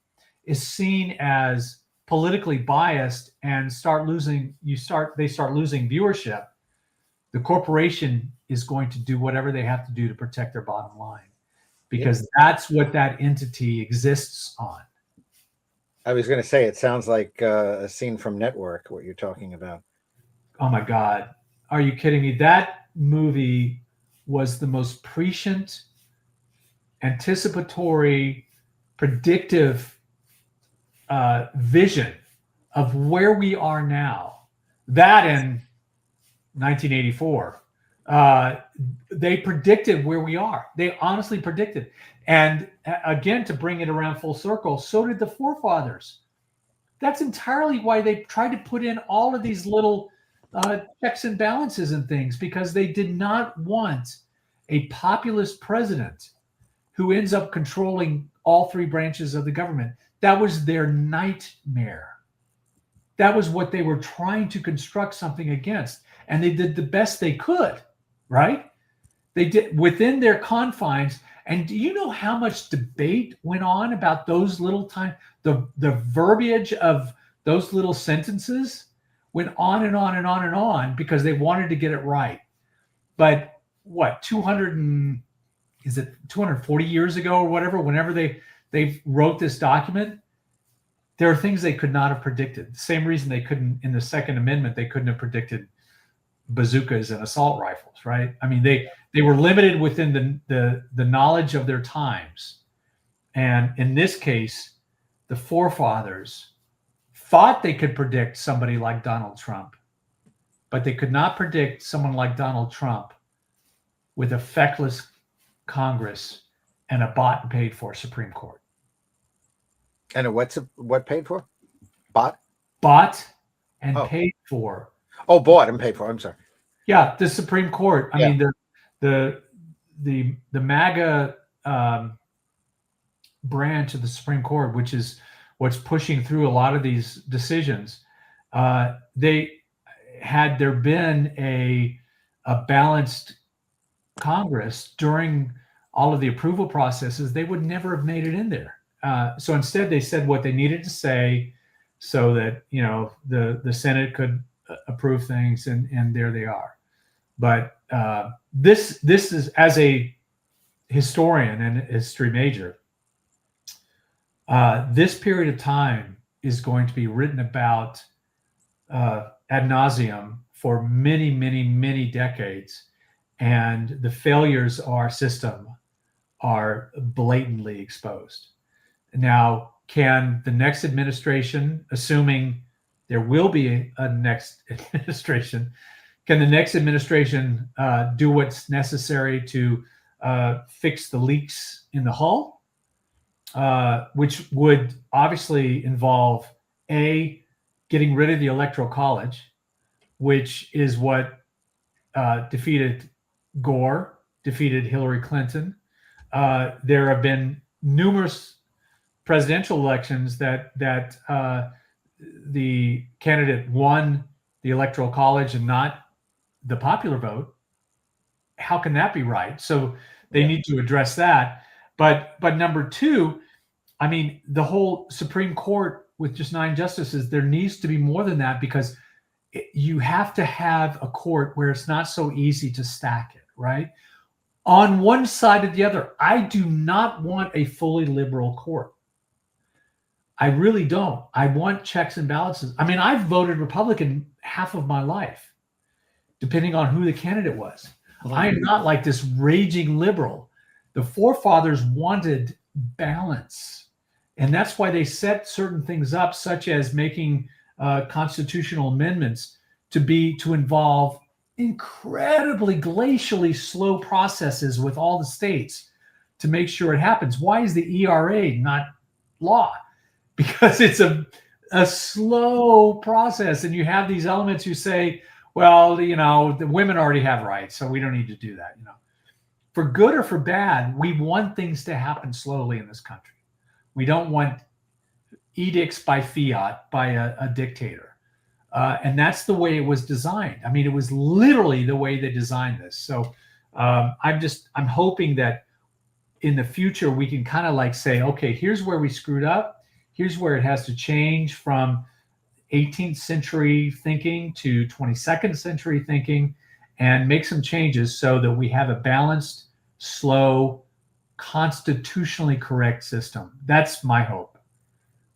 is seen as politically biased and they start losing viewership, the corporation is going to do whatever they have to do to protect their bottom line, because that's what that entity exists on. I was going to say, it sounds like a scene from Network, what you're talking about. Oh my God. Are you kidding me? That movie was the most prescient, anticipatory, predictive vision of where we are now. That in 1984, they predicted where we are. They honestly predicted. And again, to bring it around full circle, so did the forefathers. That's entirely why they tried to put in all of these little checks and balances and things, because they did not want a populist president who ends up controlling all three branches of the government. That was their nightmare. That was what they were trying to construct something against. And they did the best they could, right? They did within their confines. And do you know how much debate went on about those little the verbiage of those little sentences went on and on and on and on because they wanted to get it right. But what, 240 years ago or whatever, whenever they wrote this document, there are things they could not have predicted. The same reason they couldn't, in the Second Amendment, they couldn't have predicted bazookas and assault rifles, right? I mean, they were limited within the knowledge of their times. And in this case, the forefathers thought they could predict somebody like Donald Trump, but they could not predict someone like Donald Trump with a feckless Congress and a bought and paid for Supreme Court. And what paid for? Bought and paid for. Oh, bought and paid for. I'm sorry. Yeah, the Supreme Court. I mean, the MAGA branch of the Supreme Court, which is what's pushing through a lot of these decisions. Had there been a balanced Congress during all of the approval processes, they would never have made it in there. So instead, they said what they needed to say so that the Senate could approve things, and there they are. But this is, as a historian and a history major, this period of time is going to be written about ad nauseum for many, many, many decades, and the failures of our system are blatantly exposed. Now, can the next administration, assuming there will be a next administration, can the next administration do what's necessary to fix the leaks in the hull, which would obviously involve getting rid of the Electoral College, which is what defeated Gore, defeated Hillary Clinton. There have been numerous presidential elections that the candidate won the Electoral College and not the popular vote. How can that be right? So they Yeah. need to address that. But number two, I mean, the whole Supreme Court with just 9 justices, there needs to be more than that, because you have to have a court where it's not so easy to stack it, right? On one side or the other. I do not want a fully liberal court. I really don't. I want checks and balances. I mean, I've voted Republican half of my life, depending on who the candidate was. I am not like this raging liberal. The forefathers wanted balance. And that's why they set certain things up, such as making constitutional amendments to involve incredibly glacially slow processes with all the states to make sure it happens. Why is the ERA not law? Because it's a slow process, and you have these elements who say, well, you know, the women already have rights, so we don't need to do that. You know, for good or for bad, we want things to happen slowly in this country. We don't want edicts by fiat by a dictator. And that's the way it was designed. I mean, it was literally the way they designed this. So I'm hoping that in the future, we can kind of like say, okay, here's where we screwed up. Here's where it has to change from 18th century thinking to 22nd century thinking, and make some changes so that we have a balanced, slow, constitutionally correct system. That's my hope.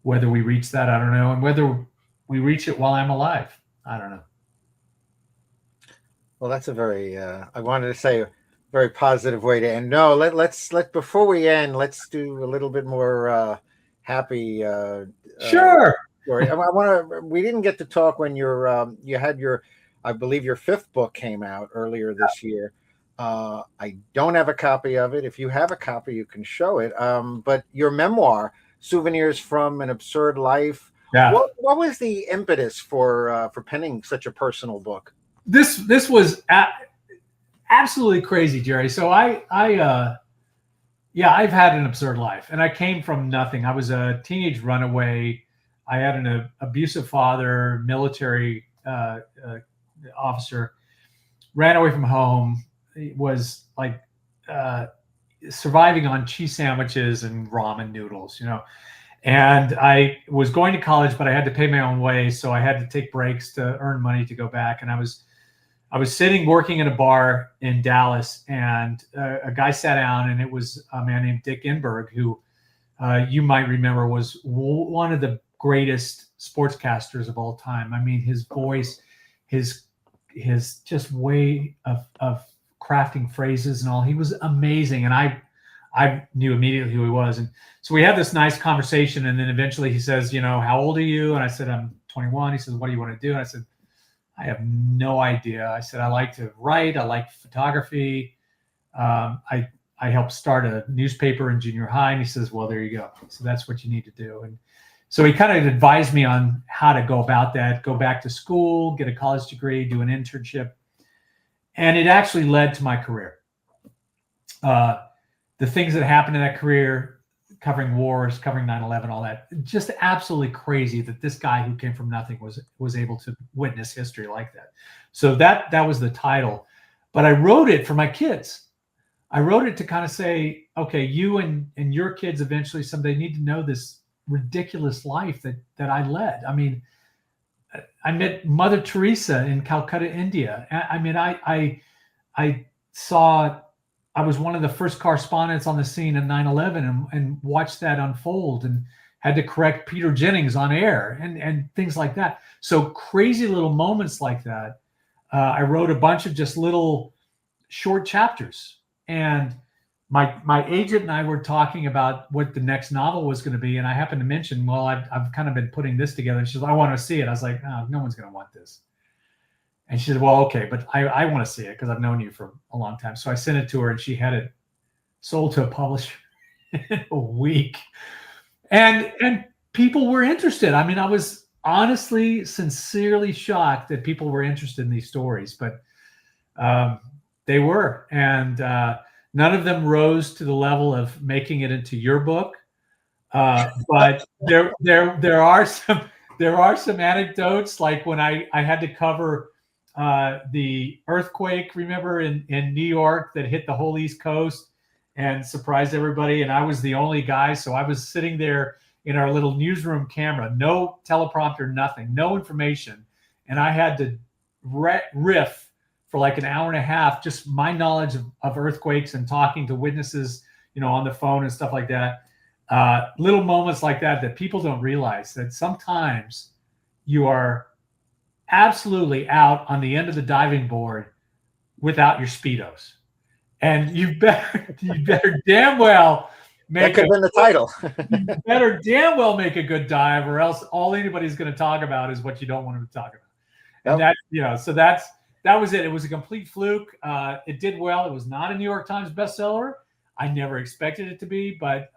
Whether we reach that, I don't know. And whether we reach it while I'm alive, I don't know. Well, that's a very, I wanted to say, a very positive way to end. No, let's before we end, let's do a little bit more happy. Sure. Story. I want to. We didn't get to talk when you had your, I believe your 5th book came out earlier this year. I don't have a copy of it. If you have a copy, you can show it. But your memoir, Souvenirs from an Absurd Life. Yeah. What was the impetus for penning such a personal book? This was absolutely crazy, Jerry. So I've had an absurd life, and I came from nothing. I was a teenage runaway. I had an abusive father, military officer, ran away from home. It was like surviving on cheese sandwiches and ramen noodles, you know. And I was going to college, but I had to pay my own way, so I had to take breaks to earn money to go back. And I was sitting working in a bar in Dallas, and a guy sat down, and it was a man named Dick Enberg, who you might remember was one of the greatest sportscasters of all time. I mean, his voice, his just way of crafting phrases and all, he was amazing. And I knew immediately who he was. And so we had this nice conversation. And then eventually he says, you know, how old are you? And I said, I'm 21. He says, what do you want to do? And I said, I have no idea. I said, I like to write. I like photography. I helped start a newspaper in junior high. And he says, well, there you go. So that's what you need to do. And so he kind of advised me on how to go about that, go back to school, get a college degree, do an internship. And it actually led to my career. The things that happened in that career, covering wars, covering 9/11, all that, just absolutely crazy that this guy who came from nothing was able to witness history like that. So that was the title. But I wrote it for my kids. I wrote it to kind of say, okay, you and your kids eventually someday need to know this ridiculous life that I led. I mean, I met Mother Teresa in Calcutta, India. I mean, I saw, I was one of the first correspondents on the scene in 9/11 and watched that unfold, and had to correct Peter Jennings on air and things like that. So crazy little moments like that. I wrote a bunch of just little short chapters, and my agent and I were talking about what the next novel was going to be. And I happened to mention, well, I've kind of been putting this together. And she said, I want to see it. I was like, oh, no one's going to want this. And she said, well, okay, but I want to see it because I've known you for a long time. So I sent it to her, and she had it sold to a publisher in a week. And people were interested. I mean, I was honestly, sincerely shocked that people were interested in these stories, but they were. And none of them rose to the level of making it into your book. But there are some anecdotes, like when I had to cover the earthquake, remember, in New York that hit the whole East Coast and surprised everybody. And I was the only guy. So I was sitting there in our little newsroom camera, no teleprompter, nothing, no information. And I had to riff for like an hour and a half, just my knowledge of earthquakes and talking to witnesses, on the phone and stuff like that. Little moments like that people don't realize, that sometimes you are absolutely out on the end of the diving board without your Speedos. And you better damn well that could have been the title. You better damn well make a good dive, or else all anybody's going to talk about is what you don't want them to talk about. And so that was it. It was a complete fluke. It did well. It was not a New York Times bestseller. I never expected it to be, but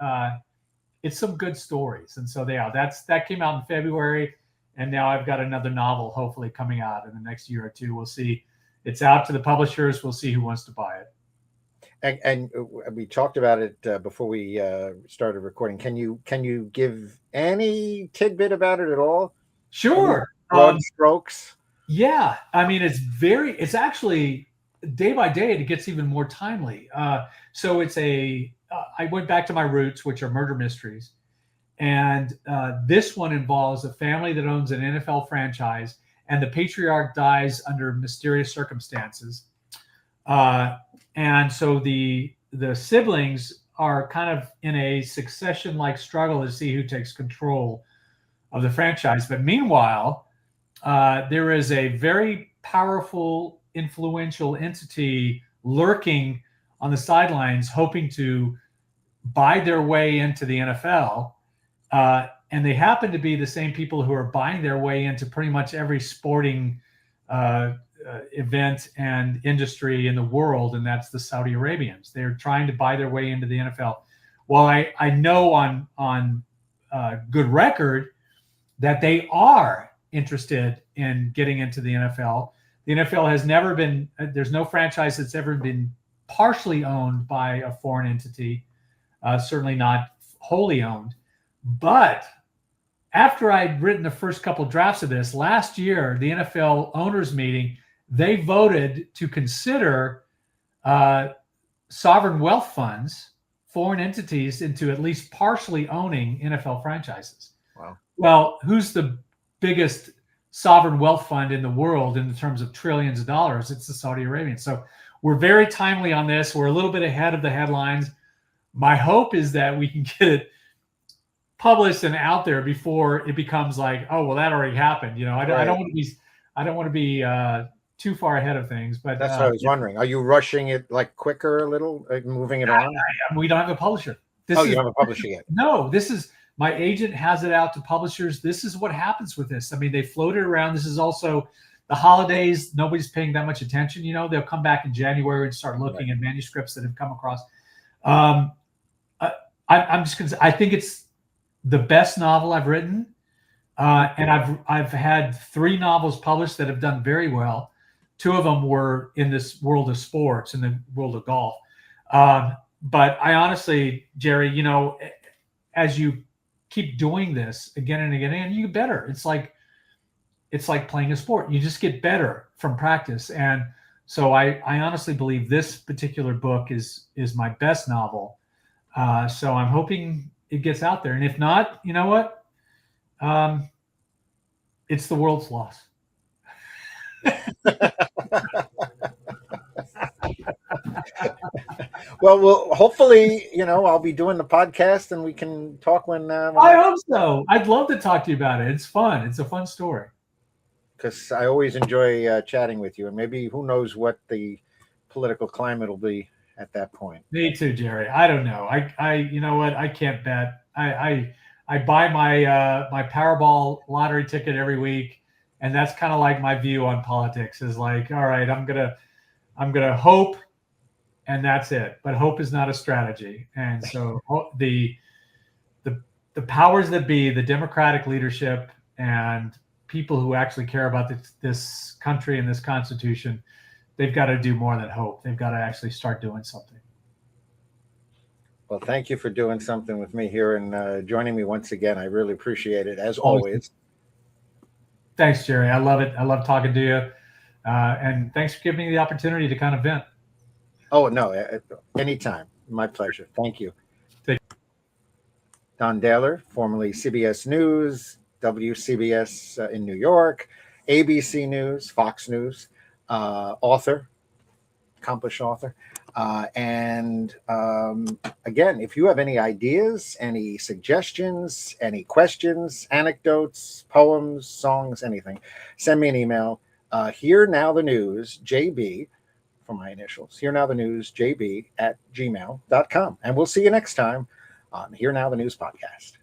it's some good stories. And so that came out in February, and now I've got another novel hopefully coming out in the next year or two. We'll see. It's out to the publishers. We'll see who wants to buy it. And we talked about it before we started recording. Can you give any tidbit about it at all? Sure. Broad strokes. Yeah, I mean, it's actually day by day it gets even more timely. So I went back to my roots, which are murder mysteries, and this one involves a family that owns an NFL franchise, and the patriarch dies under mysterious circumstances. And so the siblings are kind of in a succession-like struggle to see who takes control of the franchise. But meanwhile, there is a very powerful, influential entity lurking on the sidelines, hoping to buy their way into the NFL. And they happen to be the same people who are buying their way into pretty much every sporting event and industry in the world, and that's the Saudi Arabians. They're trying to buy their way into the NFL. Well, I know on good record that they are interested in getting into the NFL. The NFL has never been, there's no franchise that's ever been partially owned by a foreign entity, certainly not wholly owned. But after I'd written the first couple drafts of this, last year, the NFL owners meeting, they voted to consider sovereign wealth funds, foreign entities, into at least partially owning NFL franchises. Wow. Well, who's the biggest sovereign wealth fund in the world in terms of trillions of dollars? It's the Saudi Arabians. So we're very timely on this. We're a little bit ahead of the headlines. My hope is that we can get it published and out there before it becomes like, oh, well, that already happened. I don't want to be too far ahead of things. But that's what I was wondering. Are you rushing it like quicker a little, like moving it on? We don't have a publisher. You don't have a publisher yet? No, my agent has it out to publishers. This is what happens with this. I mean, they float it around. This is also the holidays. Nobody's paying that much attention. They'll come back in January and start looking at manuscripts that have come across. I'm just going to say, I think it's the best novel I've written. And I've had 3 novels published that have done very well. 2 of them were in this world of sports, in the world of golf. But I honestly, Jerry, as you keep doing this again and again, and you get better. It's like playing a sport. You just get better from practice. And so I honestly believe this particular book is my best novel. So I'm hoping it gets out there. And if not, you know what? It's the world's loss. Well, hopefully, I'll be doing the podcast and we can talk when I hope so. I'd love to talk to you about it. It's fun. It's a fun story. Because I always enjoy chatting with you, and maybe who knows what the political climate will be at that point. Me too, Jerry. I don't know. I you know what? I can't bet. I buy my Powerball lottery ticket every week, and that's kind of like my view on politics. Is like, all right, I'm gonna hope, and that's it. But hope is not a strategy, and so the powers that be, the Democratic leadership and people who actually care about this country and this Constitution, they've got to do more than hope. They've got to actually start doing something. Well, thank you for doing something with me here and joining me once again. I really appreciate it, as always. Thanks, Jerry. I love it. I love talking to you. And thanks for giving me the opportunity to kind of vent. Oh, no, anytime. My pleasure. Thank you. Take Don Dahler, formerly CBS News, WCBS in New York, ABC News, Fox News, author, accomplished author. And again, if you have any ideas, any suggestions, any questions, anecdotes, poems, songs, anything, send me an email. Here Now the News, JB, for my initials, Here Now the News, JB at gmail.com. And we'll see you next time on Here Now the News podcast.